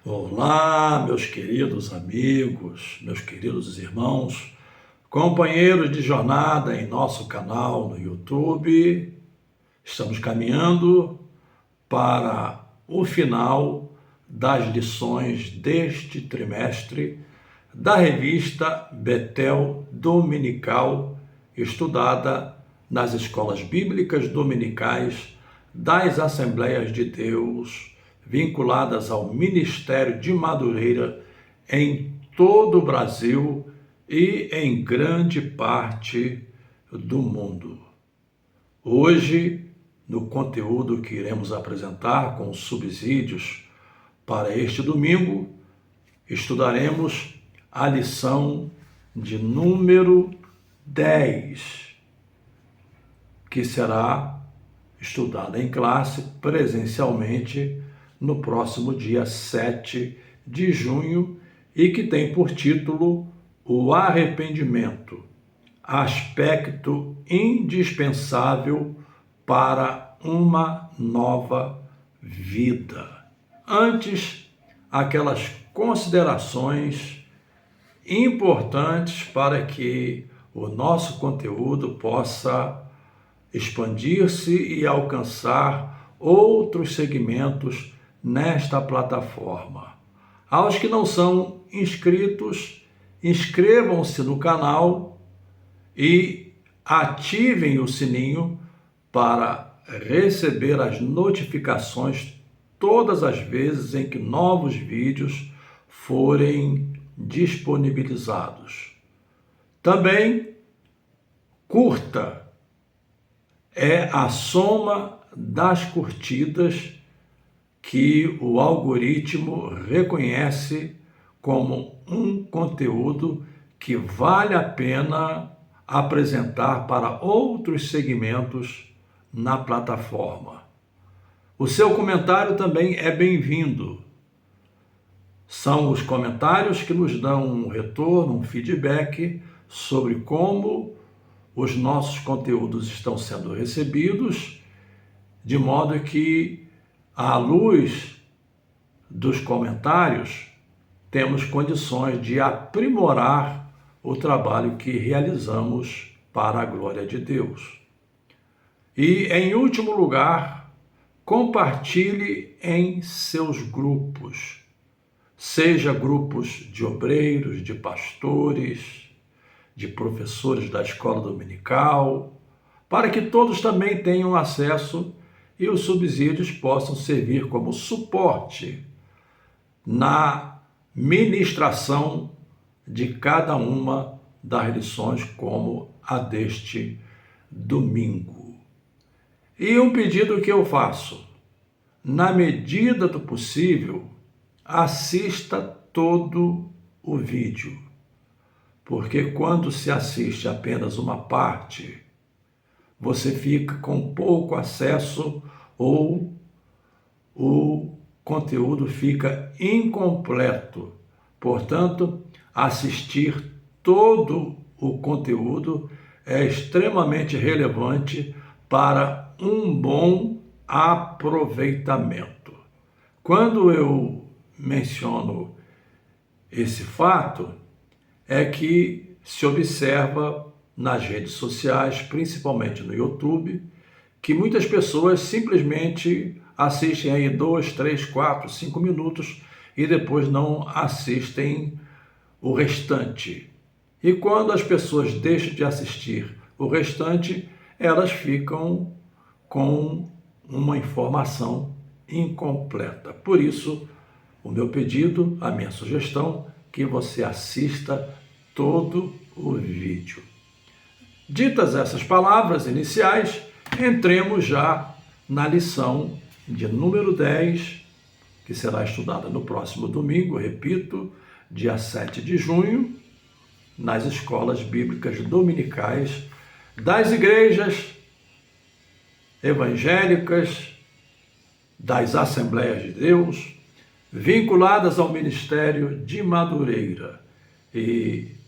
Olá, meus queridos amigos, meus queridos irmãos, companheiros de jornada em nosso canal no YouTube. Estamos caminhando para o final das lições deste trimestre da revista Betel Dominical, estudada nas escolas bíblicas dominicais das Assembleias de Deus, vinculadas ao Ministério de Madureira em todo o Brasil e em grande parte do mundo. Hoje, no conteúdo que iremos apresentar com subsídios para este domingo, estudaremos a lição de número 10, que será estudada em classe presencialmente no próximo dia 7 de junho e que tem por título o arrependimento, aspecto indispensável para uma nova vida. Antes, aquelas considerações importantes para que o nosso conteúdo possa expandir-se e alcançar outros segmentos nesta plataforma. Aos que não são inscritos, inscrevam-se no canal e ativem o sininho para receber as notificações todas as vezes em que novos vídeos forem disponibilizados. Também curta, é a soma das curtidas que o algoritmo reconhece como um conteúdo que vale a pena apresentar para outros segmentos na plataforma. O seu comentário também é bem-vindo. São os comentários que nos dão um retorno, um feedback sobre como os nossos conteúdos estão sendo recebidos, de modo que, à luz dos comentários, temos condições de aprimorar o trabalho que realizamos para a glória de Deus. E, em último lugar, compartilhe em seus grupos, seja grupos de obreiros, de pastores, de professores da escola dominical, para que todos também tenham acesso e os subsídios possam servir como suporte na ministração de cada uma das lições, como a deste domingo. E um pedido que eu faço: na medida do possível, assista todo o vídeo, porque quando se assiste apenas uma parte, você fica com pouco acesso ou o conteúdo fica incompleto. Portanto, assistir todo o conteúdo é extremamente relevante para um bom aproveitamento. Quando eu menciono esse fato, é que se observa nas redes sociais, principalmente no YouTube, que muitas pessoas simplesmente assistem aí 2, 3, 4, 5 minutos e depois não assistem o restante. E quando as pessoas deixam de assistir o restante, elas ficam com uma informação incompleta. Por isso, o meu pedido, a minha sugestão, que você assista todo o vídeo. Ditas essas palavras iniciais, entremos já na lição de número 10, que será estudada no próximo domingo, repito, dia 7 de junho, nas escolas bíblicas dominicais das igrejas evangélicas, das Assembleias de Deus, vinculadas ao Ministério de Madureira. E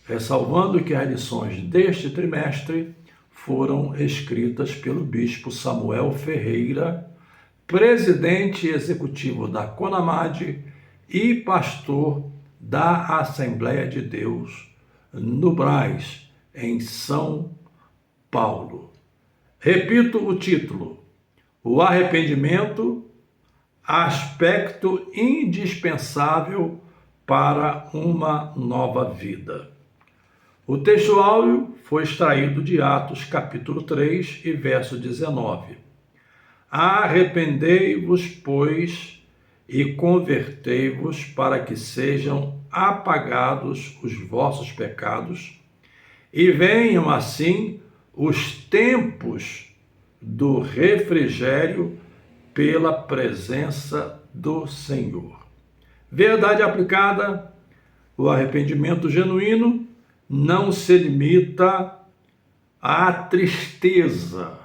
ressalvando que as lições deste trimestre foram escritas pelo bispo Samuel Ferreira, presidente executivo da CONAMAD e pastor da Assembleia de Deus no Brás, em São Paulo. Repito o título: o arrependimento, aspecto indispensável para uma nova vida. O texto áureo foi extraído de Atos, capítulo 3 e verso 19. Arrependei-vos, pois, e convertei-vos para que sejam apagados os vossos pecados e venham assim os tempos do refrigério pela presença do Senhor. Verdade aplicada: o arrependimento genuíno não se limita à tristeza,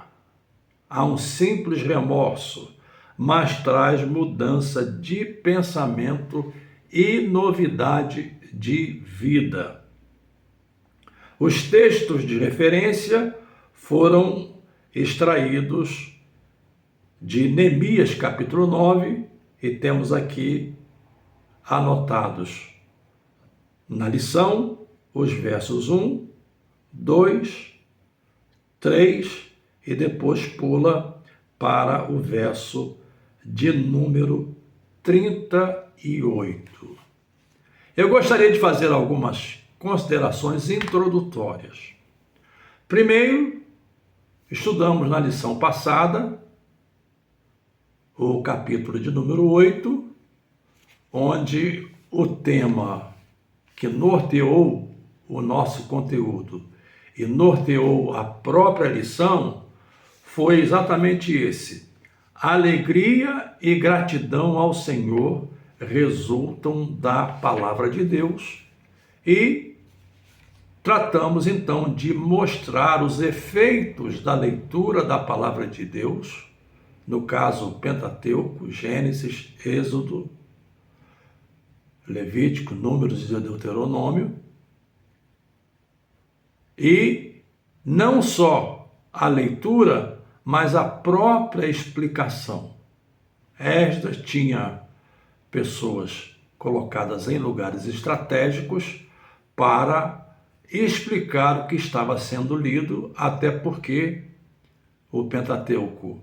a um simples remorso, mas traz mudança de pensamento e novidade de vida. Os textos de referência foram extraídos de Neemias, capítulo 9, e temos aqui anotados na lição os versos 1, 2, 3 e depois pula para o verso de número 38. Eu gostaria de fazer algumas considerações introdutórias. Primeiro, estudamos na lição passada o capítulo de número 8, onde o tema que norteou o nosso conteúdo e norteou a própria lição foi exatamente esse: alegria e gratidão ao Senhor resultam da palavra de Deus, e tratamos então de mostrar os efeitos da leitura da palavra de Deus, no caso Pentateuco, Gênesis, Êxodo, Levítico, Números e Deuteronômio, e não só a leitura, mas a própria explicação. Esdras tinha pessoas colocadas em lugares estratégicos para explicar o que estava sendo lido, até porque o Pentateuco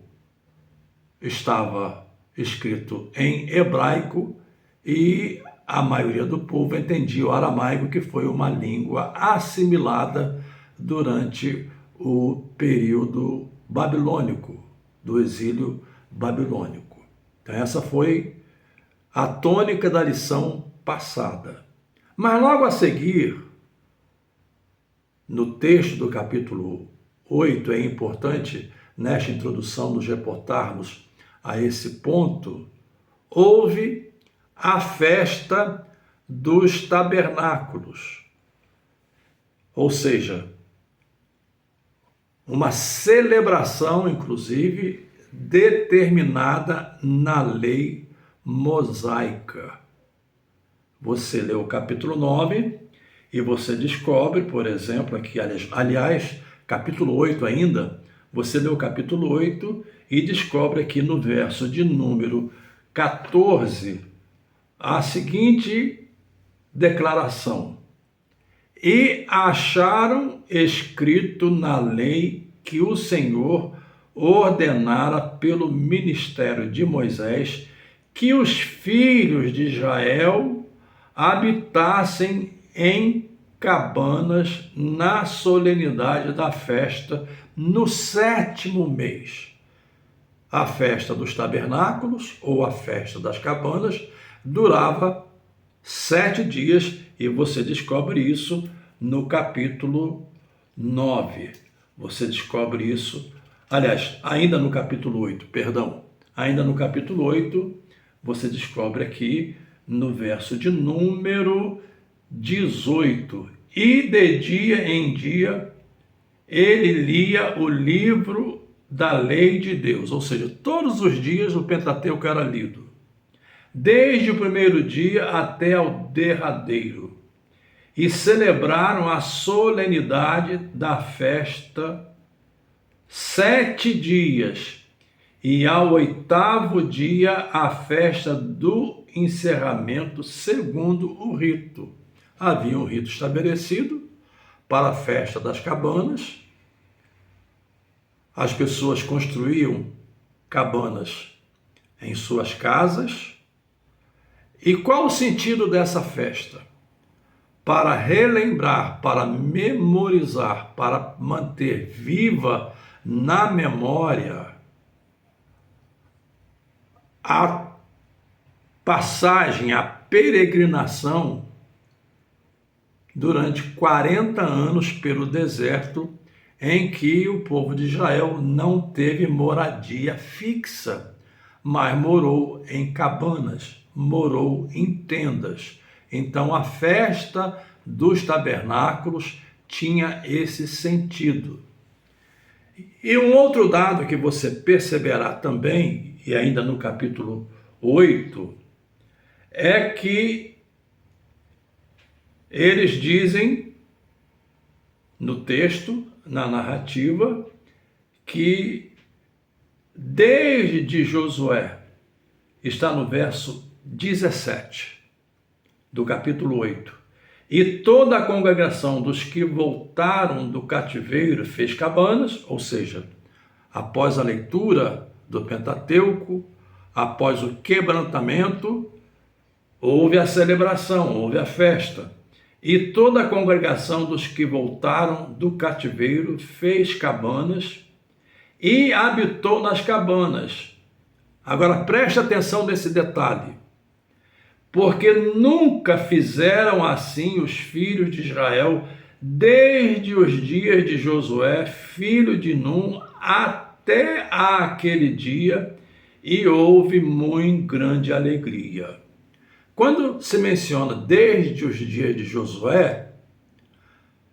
estava escrito em hebraico e a maioria do povo entendia o aramaico, que foi uma língua assimilada durante o período babilônico, do exílio babilônico. Então essa foi a tônica da lição passada. Mas logo a seguir, no texto do capítulo 8, é importante nesta introdução nos reportarmos a esse ponto, houve a festa dos tabernáculos, ou seja, uma celebração, inclusive, determinada na lei mosaica. Você lê o capítulo 9 e você descobre, por exemplo, aqui, aliás, capítulo 8 ainda, você lê o capítulo 8 e descobre aqui no verso de número 14 a seguinte declaração: e acharam escrito na lei que o Senhor ordenara pelo ministério de Moisés que os filhos de Israel habitassem em cabanas na solenidade da festa no 7º mês. A festa dos tabernáculos, ou a festa das cabanas, durava 7 dias, e você descobre isso no capítulo 9. Você descobre isso, aliás, ainda no capítulo 8, ainda no capítulo 8, você descobre aqui no verso de número 18: e de dia em dia ele lia o livro da lei de Deus, ou seja, todos os dias o Pentateuco era lido, desde o primeiro dia até ao derradeiro, e celebraram a solenidade da festa 7 dias, e ao 8º dia a festa do encerramento segundo o rito. Havia um rito estabelecido para a festa das cabanas. As pessoas construíam cabanas em suas casas. E qual o sentido dessa festa? Para relembrar, para memorizar, para manter viva na memória a passagem, a peregrinação durante 40 anos pelo deserto, em que o povo de Israel não teve moradia fixa, mas morou em cabanas, morou em tendas. Então a festa dos tabernáculos tinha esse sentido. E um outro dado que você perceberá também, e ainda no capítulo 8, é que eles dizem no texto, na narrativa, que desde Josué, está no verso 17 do capítulo 8, e toda a congregação dos que voltaram do cativeiro fez cabanas, ou seja, após a leitura do Pentateuco, após o quebrantamento, houve a celebração, houve a festa. E toda a congregação dos que voltaram do cativeiro fez cabanas e habitou nas cabanas. Agora preste atenção nesse detalhe, porque nunca fizeram assim os filhos de Israel desde os dias de Josué, filho de Num, até aquele dia, e houve muito grande alegria. Quando se menciona desde os dias de Josué,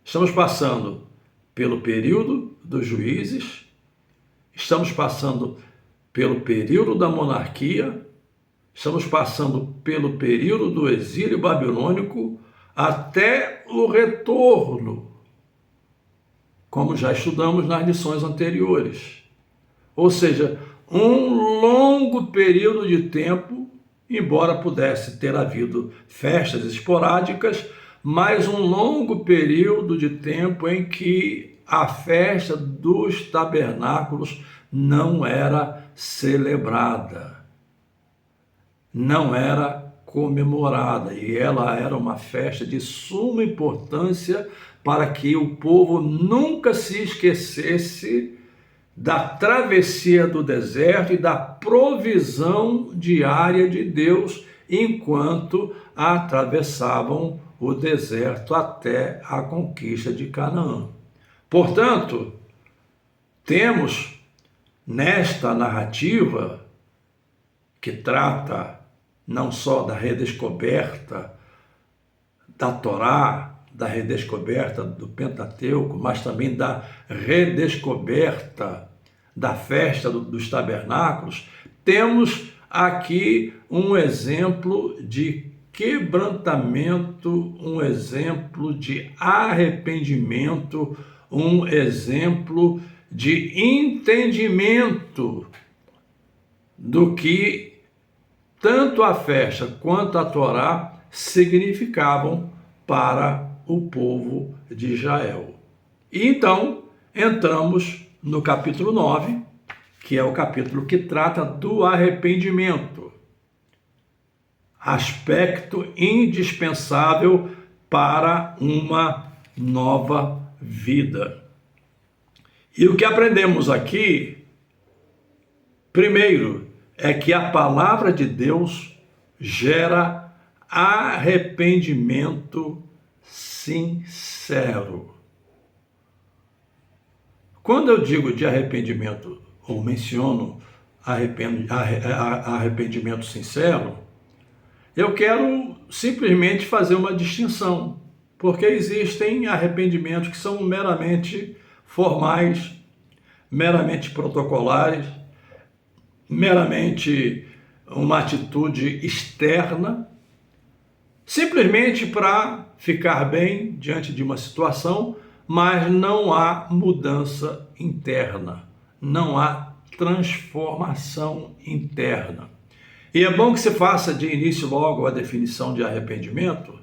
estamos passando pelo período dos juízes, estamos passando pelo período da monarquia, estamos passando pelo período do exílio babilônico até o retorno, como já estudamos nas lições anteriores. Ou seja, um longo período de tempo, embora pudesse ter havido festas esporádicas, mas um longo período de tempo em que a festa dos tabernáculos não era celebrada, não era comemorada, e ela era uma festa de suma importância para que o povo nunca se esquecesse da travessia do deserto e da provisão diária de Deus enquanto atravessavam o deserto até a conquista de Canaã. Portanto, temos nesta narrativa, que trata não só da redescoberta da Torá, da redescoberta do Pentateuco, mas também da redescoberta da festa dos tabernáculos, temos aqui um exemplo de quebrantamento, um exemplo de arrependimento, um exemplo de entendimento do que tanto a festa quanto a Torá significavam para o povo de Israel. E então entramos no capítulo 9, que é o capítulo que trata do arrependimento, aspecto indispensável para uma nova vida. E o que aprendemos aqui, primeiro, é que a palavra de Deus gera arrependimento sincero. Quando eu digo de arrependimento, ou menciono arrependimento sincero, eu quero simplesmente fazer uma distinção, porque existem arrependimentos que são meramente formais, meramente protocolares, meramente uma atitude externa, simplesmente para ficar bem diante de uma situação, mas não há mudança interna, não há transformação interna. E é bom que se faça de início logo a definição de arrependimento.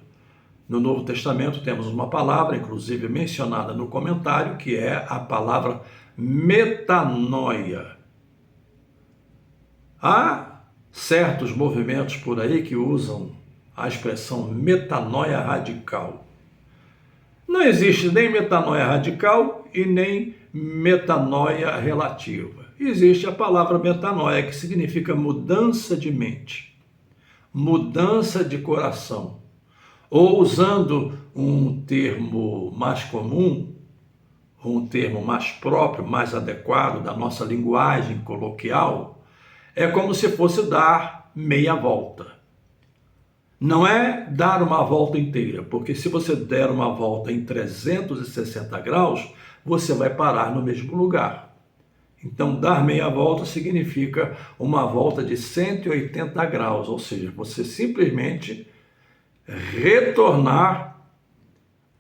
No Novo Testamento temos uma palavra, inclusive mencionada no comentário, que é a palavra metanoia. Há certos movimentos por aí que usam a expressão metanoia radical. Não existe nem metanoia radical e nem metanoia relativa. Existe a palavra metanoia, que significa mudança de mente, mudança de coração. Ou, usando um termo mais comum, um termo mais próprio, mais adequado da nossa linguagem coloquial, é como se fosse dar meia volta. Não é dar uma volta inteira, porque se você der uma volta em 360 graus, você vai parar no mesmo lugar. Então, dar meia volta significa uma volta de 180 graus, ou seja, você simplesmente retornar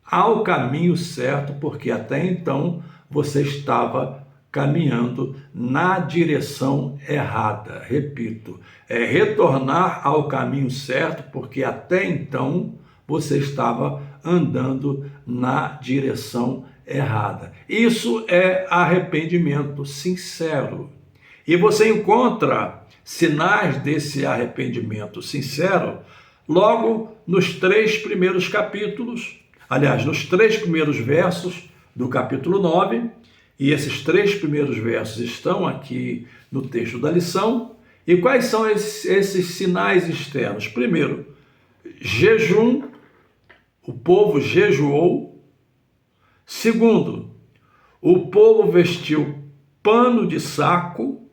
ao caminho certo, porque até então você estava caminhando na direção errada. Repito, é retornar ao caminho certo, porque até então você estava andando na direção errada. Isso é arrependimento sincero. E você encontra sinais desse arrependimento sincero logo nos 3 primeiros capítulos, aliás, nos 3 primeiros versos do capítulo 9, e esses 3 primeiros versos estão aqui no texto da lição. E quais são esses sinais externos? Primeiro, jejum, o povo jejuou. Segundo, o povo vestiu pano de saco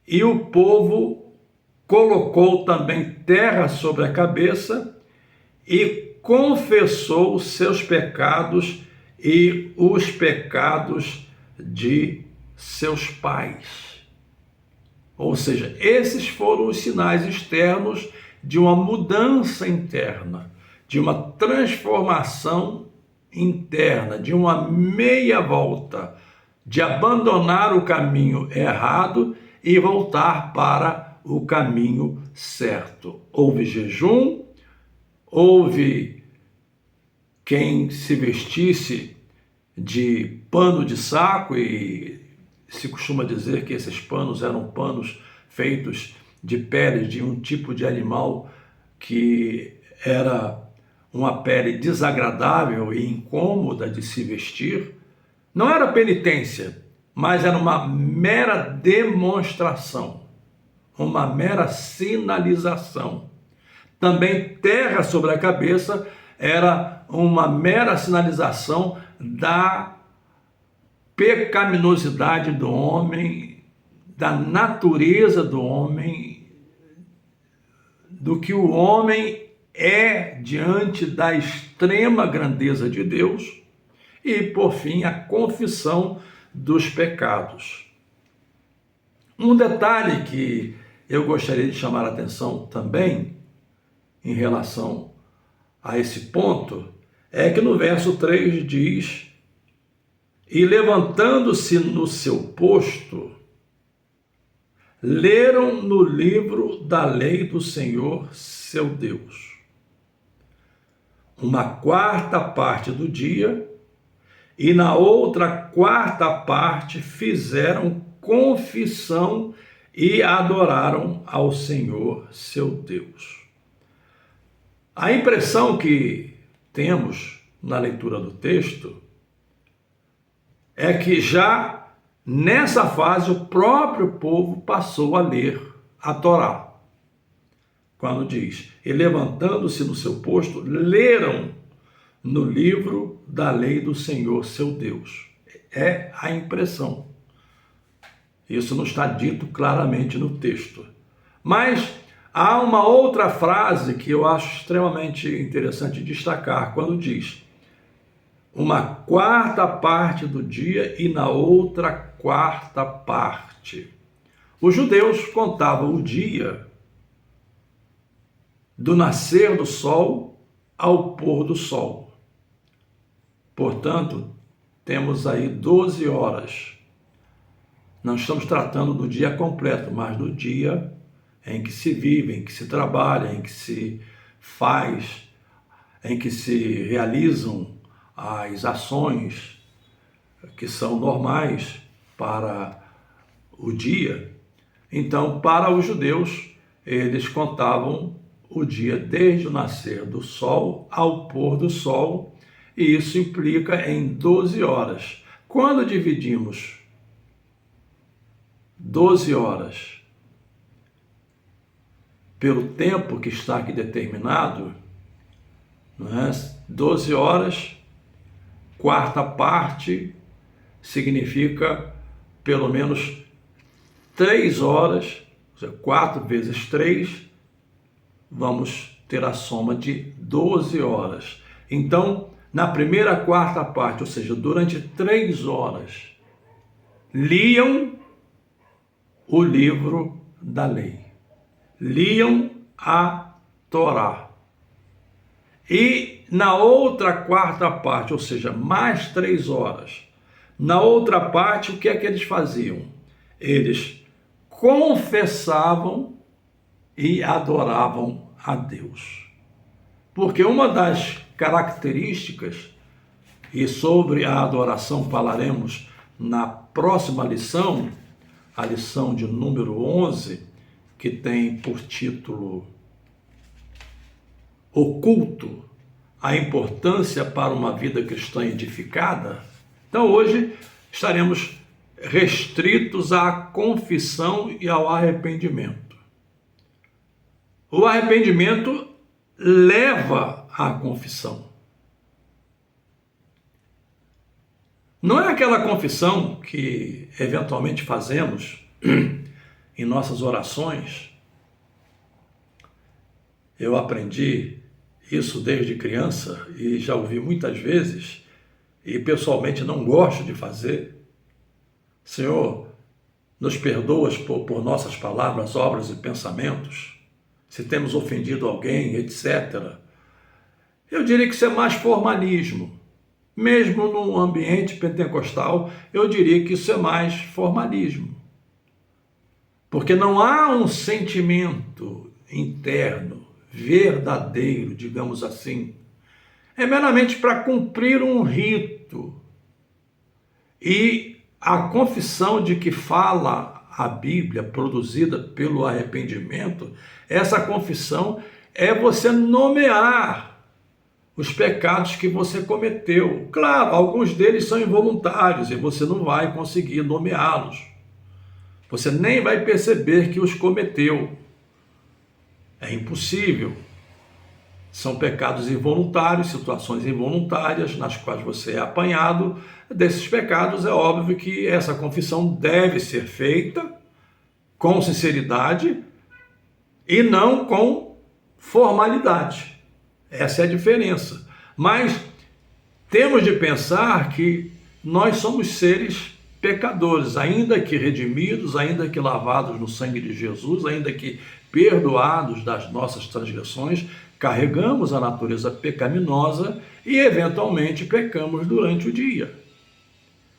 e o povo colocou também terra sobre a cabeça e confessou os seus pecados e os pecados de seus pais. Ou seja, esses foram os sinais externos de uma mudança interna, de uma transformação interna, de uma meia volta, de abandonar o caminho errado e voltar para o caminho certo. Houve jejum, houve quem se vestisse de pano de saco, e se costuma dizer que esses panos eram panos feitos de pele de um tipo de animal que era uma pele desagradável e incômoda de se vestir. Não era penitência, mas era uma mera demonstração, uma mera sinalização. Também terra sobre a cabeça era uma mera sinalização da pecaminosidade do homem, da natureza do homem, do que o homem é diante da extrema grandeza de Deus, e, por fim, a confissão dos pecados. Um detalhe que eu gostaria de chamar a atenção também em relação a esse ponto é que no verso 3 diz: e levantando-se no seu posto, leram no livro da lei do Senhor seu Deus. Uma quarta parte do dia, e na outra quarta parte fizeram confissão e adoraram ao Senhor seu Deus. A impressão que temos na leitura do texto é que já nessa fase o próprio povo passou a ler a Torá. Quando diz: e levantando-se no seu posto, leram no livro da lei do Senhor seu Deus. É a impressão. Isso não está dito claramente no texto. Mas há uma outra frase que eu acho extremamente interessante destacar, quando diz: uma quarta parte do dia e na outra quarta parte. Os judeus contavam o dia do nascer do sol ao pôr do sol. Portanto, temos aí 12 horas. Não estamos tratando do dia completo, mas do dia em que se vive, em que se trabalha, em que se faz, em que se realizam as ações que são normais para o dia. Então, para os judeus, eles contavam o dia desde o nascer do sol ao pôr do sol, e isso implica em 12 horas. Quando dividimos 12 horas pelo tempo que está aqui determinado, não é? 12 horas, quarta parte, significa pelo menos 3 horas, ou seja, 4 vezes 3, vamos ter a soma de 12 horas. Então, na primeira quarta parte, ou seja, durante 3 horas, liam o livro da lei, liam a Torá. E na outra quarta parte, ou seja, mais 3 horas, na outra parte, o que é que eles faziam? Eles confessavam e adoravam a Deus. Porque uma das características, e sobre a adoração falaremos na próxima lição, a lição de número 11, que tem por título O Culto, a importância para uma vida cristã edificada. Então hoje estaremos restritos à confissão e ao arrependimento. O arrependimento leva à confissão. Não é aquela confissão que eventualmente fazemos em nossas orações. Eu aprendi isso desde criança e já ouvi muitas vezes e pessoalmente não gosto de fazer. Senhor, nos perdoas por nossas palavras, obras e pensamentos, se temos ofendido alguém, etc. Eu diria que isso é mais formalismo. Mesmo num ambiente pentecostal, eu diria que isso é mais formalismo. Porque não há um sentimento interno, verdadeiro, digamos assim. É meramente para cumprir um rito. E a confissão de que fala a Bíblia, produzida pelo arrependimento, essa confissão é você nomear os pecados que você cometeu. Claro, alguns deles são involuntários e você não vai conseguir nomeá-los. Você nem vai perceber que os cometeu. É impossível. São pecados involuntários, situações involuntárias nas quais você é apanhado. Desses pecados, é óbvio que essa confissão deve ser feita com sinceridade e não com formalidade. Essa é a diferença. Mas temos de pensar que nós somos seres pecadores, ainda que redimidos, ainda que lavados no sangue de Jesus, ainda que perdoados das nossas transgressões, carregamos a natureza pecaminosa e eventualmente pecamos durante o dia.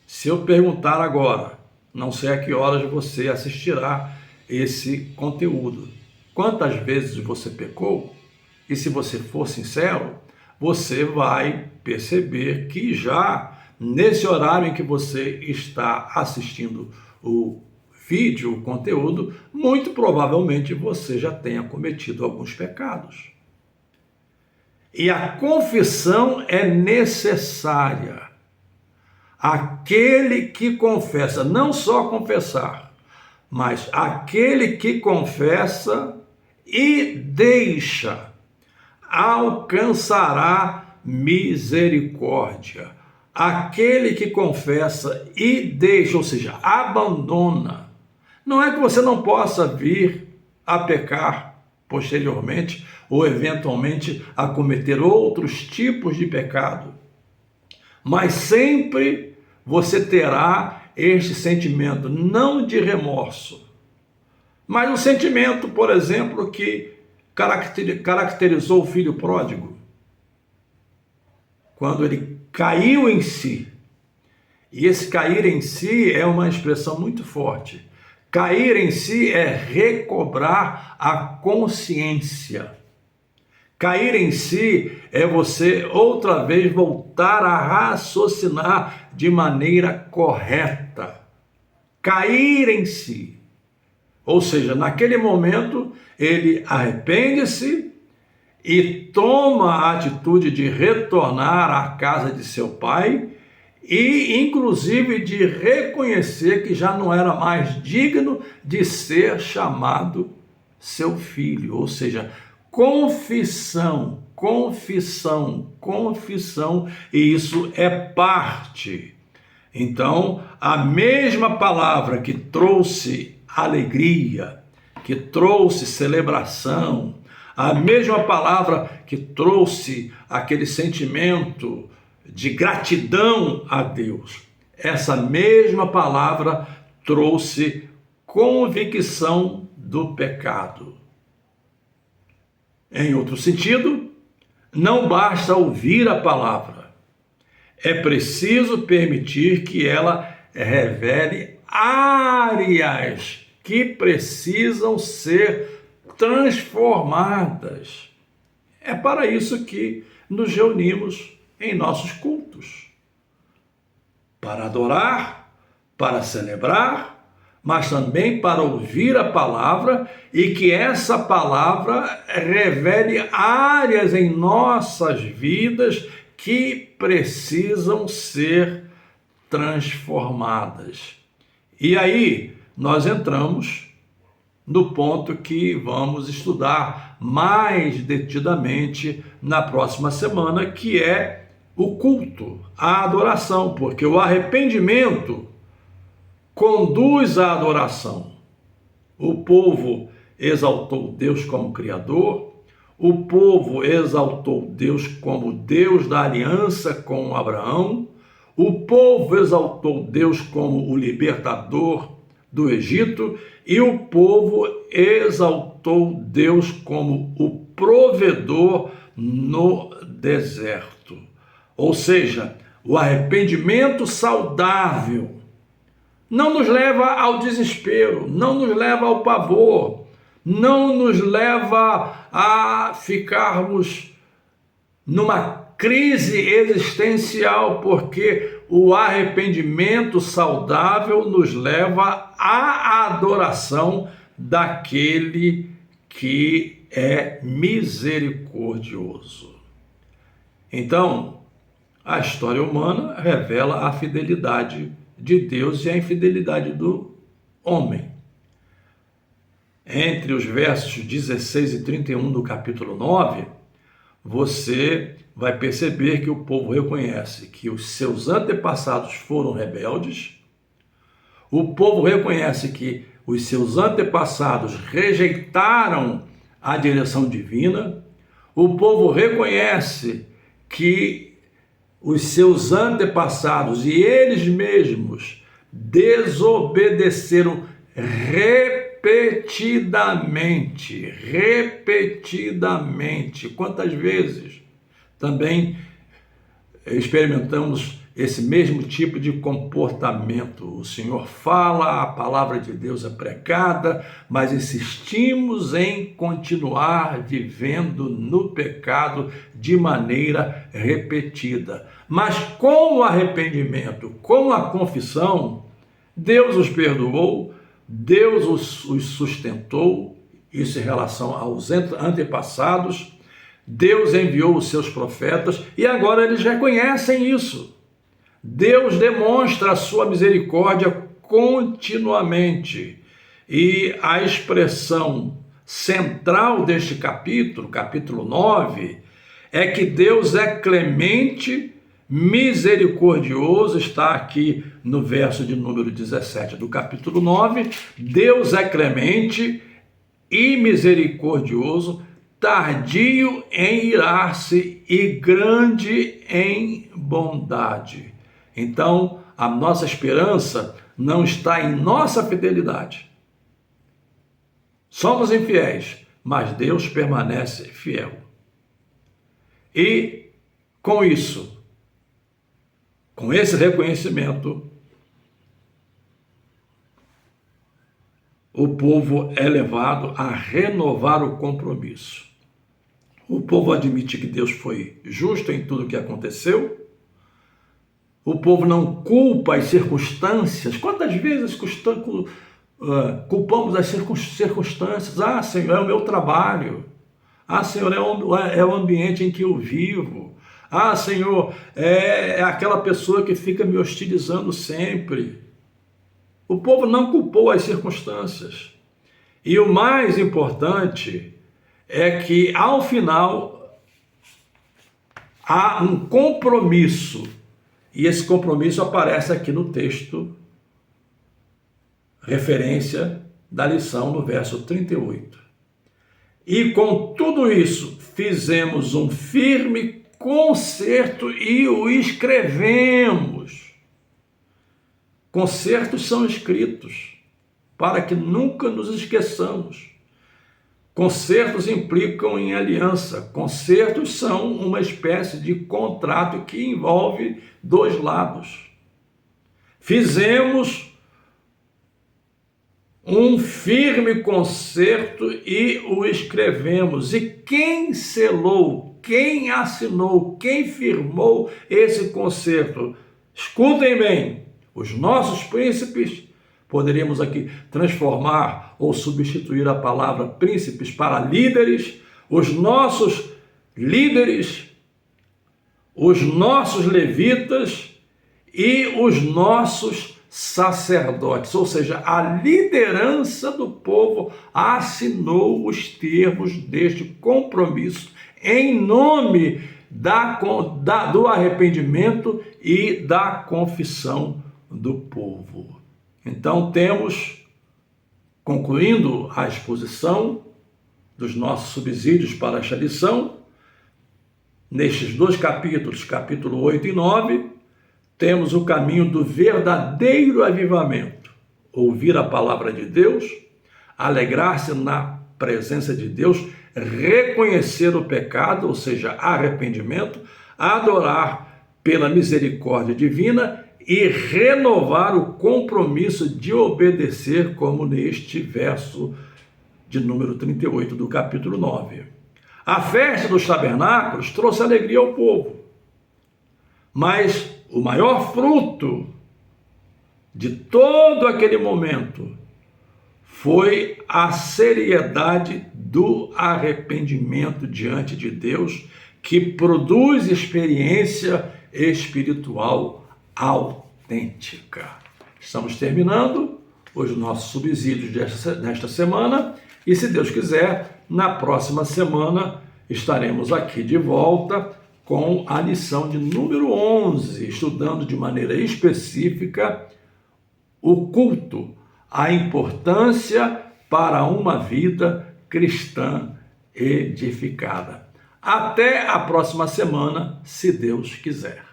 Se eu perguntar agora, não sei a que horas você assistirá esse conteúdo, quantas vezes você pecou? E se você for sincero, você vai perceber que já nesse horário em que você está assistindo o vídeo, o conteúdo, muito provavelmente você já tenha cometido alguns pecados. E a confissão é necessária. Aquele que confessa, não só confessar, mas aquele que confessa e deixa, alcançará misericórdia. Aquele que confessa e deixa, ou seja, abandona. Não é que você não possa vir a pecar posteriormente ou eventualmente a cometer outros tipos de pecado, mas sempre você terá este sentimento, não de remorso, mas um sentimento, por exemplo, que caracterizou o filho pródigo, quando ele caiu em si E esse cair em si é uma expressão muito forte. Cair em si é recobrar a consciência. Cair em si é você outra vez voltar a raciocinar de maneira correta. Cair em si. Ou seja, naquele momento ele arrepende-se e toma a atitude de retornar à casa de seu pai e inclusive de reconhecer que já não era mais digno de ser chamado seu filho, ou seja, confissão, e isso é parte. Então, a mesma palavra que trouxe alegria, que trouxe celebração, a mesma palavra que trouxe aquele sentimento de gratidão a Deus, essa mesma palavra trouxe convicção do pecado. Em outro sentido, não basta ouvir a palavra, é preciso permitir que ela revele áreas que precisam ser transformadas. É para isso que nos reunimos em nossos cultos. Para adorar, para celebrar, mas também para ouvir a palavra e que essa palavra revele áreas em nossas vidas que precisam ser transformadas. E aí nós entramos no ponto que vamos estudar mais detidamente na próxima semana, que é o culto, a adoração, porque o arrependimento conduz à adoração. O povo exaltou Deus como Criador, o povo exaltou Deus como Deus da aliança com Abraão, o povo exaltou Deus como o libertador do Egito e o povo exaltou Deus como o provedor no deserto. Ou seja, o arrependimento saudável não nos leva ao desespero, não nos leva ao pavor, não nos leva a ficarmos numa crise existencial, porque o arrependimento saudável nos leva à adoração daquele que é misericordioso. Então, a história humana revela a fidelidade de Deus e a infidelidade do homem. Entre os versos 16 e 31 do capítulo 9, você vai perceber que o povo reconhece que os seus antepassados foram rebeldes, o povo reconhece que os seus antepassados rejeitaram a direção divina, o povo reconhece que os seus antepassados e eles mesmos desobedeceram repetidamente. Quantas vezes também experimentamos esse mesmo tipo de comportamento? O Senhor fala, a palavra de Deus é pregada, mas insistimos em continuar vivendo no pecado de maneira repetida. Mas com o arrependimento, com a confissão, Deus os perdoou, Deus os sustentou, isso em relação aos antepassados. Deus enviou os seus profetas e agora eles reconhecem isso. Deus demonstra a sua misericórdia continuamente. E a expressão central deste capítulo, capítulo 9, é que Deus é clemente, misericordioso, está aqui no verso de número 17 do capítulo 9, Deus é clemente e misericordioso, tardio em irar-se e grande em bondade. Então, a nossa esperança não está em nossa fidelidade. Somos infiéis, mas Deus permanece fiel. E, com isso, Com esse reconhecimento, o povo é levado a renovar o compromisso. O povo admite que Deus foi justo em tudo o que aconteceu. O povo não culpa as circunstâncias. Quantas vezes culpamos as circunstâncias? Ah, Senhor, é o meu trabalho. Ah, Senhor, é o ambiente em que eu vivo. Ah, Senhor, é aquela pessoa que fica me hostilizando sempre. O povo não culpou as circunstâncias. E o mais importante é que, ao final, há um compromisso. E esse compromisso aparece aqui no texto, referência da lição no verso 38. E com tudo isso, fizemos um firme concerto e o escrevemos. Concertos são escritos, para que nunca nos esqueçamos. Concertos implicam em aliança. Concertos são uma espécie de contrato que envolve dois lados. Fizemos um firme concerto e o escrevemos. E quem selou, quem assinou, quem firmou esse concerto? Escutem bem, os nossos príncipes. Poderíamos aqui transformar ou substituir a palavra príncipes para líderes, os nossos líderes, os nossos levitas e os nossos sacerdotes, ou seja, a liderança do povo assinou os termos deste compromisso em nome do arrependimento e da confissão do povo. Então temos, concluindo a exposição dos nossos subsídios para esta lição, nestes dois capítulos, capítulo 8 e 9, temos o caminho do verdadeiro avivamento. Ouvir a palavra de Deus, alegrar-se na presença de Deus, reconhecer o pecado, ou seja, arrependimento, adorar pela misericórdia divina e renovar o compromisso de obedecer, como neste verso de número 38 do capítulo 9. A festa dos tabernáculos trouxe alegria ao povo, mas o maior fruto de todo aquele momento foi a seriedade do arrependimento diante de Deus, que produz experiência espiritual autêntica. Estamos terminando os nossos subsídios desta semana e, se Deus quiser, na próxima semana estaremos aqui de volta com a lição de número 11, estudando de maneira específica o culto, a importância para uma vida cristã edificada. Até a próxima semana, se Deus quiser.